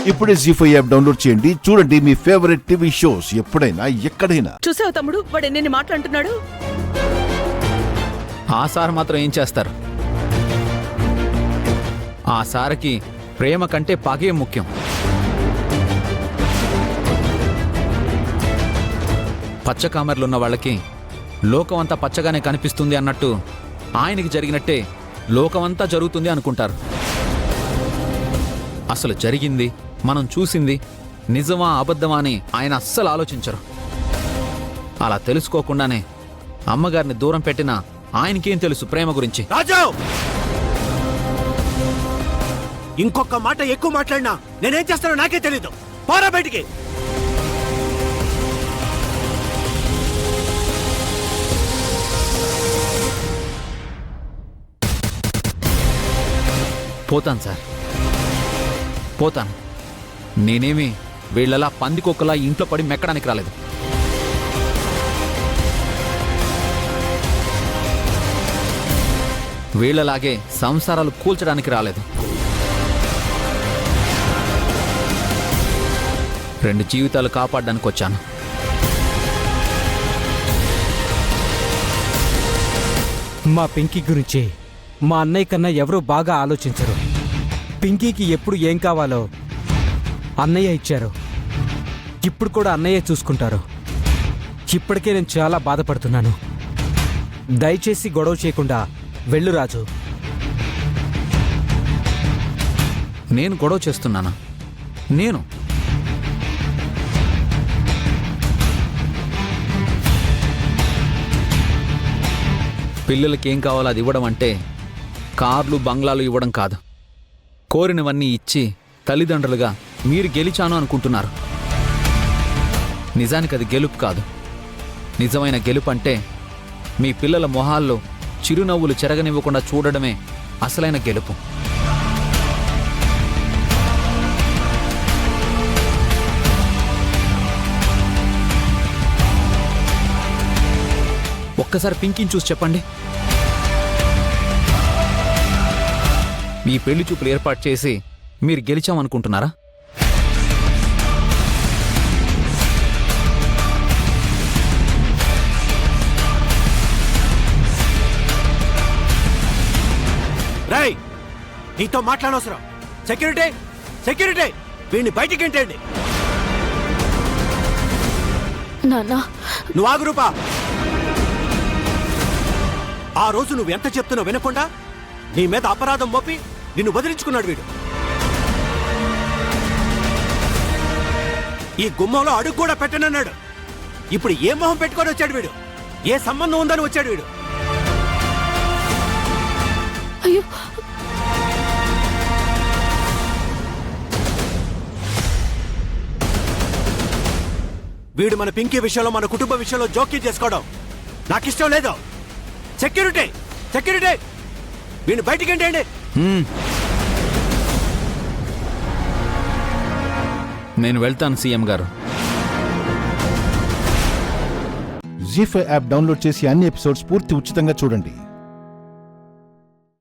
ఇప్పుడే జీ5 app download చేయండి. చూడండి మీ ఫేవరెట్ టీవీ షోస్ ఎప్పుడైనా ఎక్కడైనా. చూసావు తమ్ముడు, వాడు ఎన్ని మాట్లాడుతున్నాడు. ఆ సార్ మాత్రం ఏం చేస్తారు? ఆ సార్కి ప్రేమ కంటే పగే ముఖ్యం. పచ్చ కామెర్లున్న వాళ్ళకి లోకమంతా పచ్చగానే కనిపిస్తుంది అన్నట్టు ఆయనకి జరిగినట్టే లోకమంతా జరుగుతుంది అనుకుంటారు. అసలు జరిగింది, మనం చూసింది నిజమా అబద్ధమా అని ఆయన అస్సలు ఆలోచించరు. అలా తెలుసుకోకుండానే అమ్మగారిని దూరం పెట్టినా ఆయనకేం తెలుసు ప్రేమ గురించి? రాజు, ఇంకొక మాట ఎక్కువ మాట్లాడినా నేనేం చేస్తానో నాకే తెలీదు. పోరా బయటికి. పోతాను సార్, పోతాను. నేనేమి వీళ్ళలా పందికొక్కలా ఇంట్లో పడి మెక్కడానికి రాలేదు. వీళ్ళలాగే సంసారాలు కూల్చడానికి రాలేదు. 2 జీవితాలు కాపాడడానికి వచ్చాను. మా పింకీ గురించి మా అన్నయ్య కన్నా ఎవరూ బాగా ఆలోచించరు. పింకీకి ఎప్పుడు ఏం కావాలో అన్నయ్య ఇచ్చారు. ఇప్పుడు కూడా అన్నయ్య చూసుకుంటారు. ఇప్పటికే నేను చాలా బాధపడుతున్నాను. దయచేసి గొడవ చేయకుండా వెళ్ళు రాజు. నేను గొడవ చేస్తున్నానా? నేను పిల్లలకి ఏం కావాలో అది ఇవ్వడం అంటే కార్లు బంగ్లాలు ఇవ్వడం కాదు. కోరినవన్నీ ఇచ్చి తల్లిదండ్రులుగా మీరు గెలిచాను అనుకుంటున్నారు. నిజానికి అది గెలుపు కాదు. నిజమైన గెలుపు అంటే మీ పిల్లల మొహాల్లో చిరునవ్వులు చెరగనివ్వకుండా చూడడమే అసలైన గెలుపు. ఒక్కసారి పింకీని చూసి చెప్పండి. మీ పెళ్లి చూపులు ఏర్పాటు చేసి మీరు గెలిచామనుకుంటున్నారా? రేయ్, నీతో మాట్లాడవసరం. సెక్యూరిటీ, సెక్యూరిటీ, వీడిని బయటికి ఏంటండి. నువ్వు ఆగు రూపా. ఆ రోజు నువ్వు ఎంత చెప్తున్నావు వినకుండా నీ మీద అపరాధం మోపి నిన్ను వదిలించుకున్నాడు వీడు. ఈ గుమ్మంలో అడుగు కూడా పెట్టనన్నాడు. ఇప్పుడు ఏ మొహం పెట్టుకొని వచ్చాడు వీడు? ఏ సంబంధం ఉందని వచ్చాడు వీడు? అయ్యో, వీడు మన పింకీ విషయంలో, మన కుటుంబ విషయంలో జోక్యం చేసుకోవడం నాకు ఇష్టం లేదు. సెక్యూరిటీ, సెక్యూరిటీ, వీడిని బయటికి ఏంటండి. నేను వెళ్తాను సీఎం గారు. జీ5 యాప్ డౌన్లోడ్ చేసి అన్ని ఎపిసోడ్స్ పూర్తి ఉచితంగా చూడండి.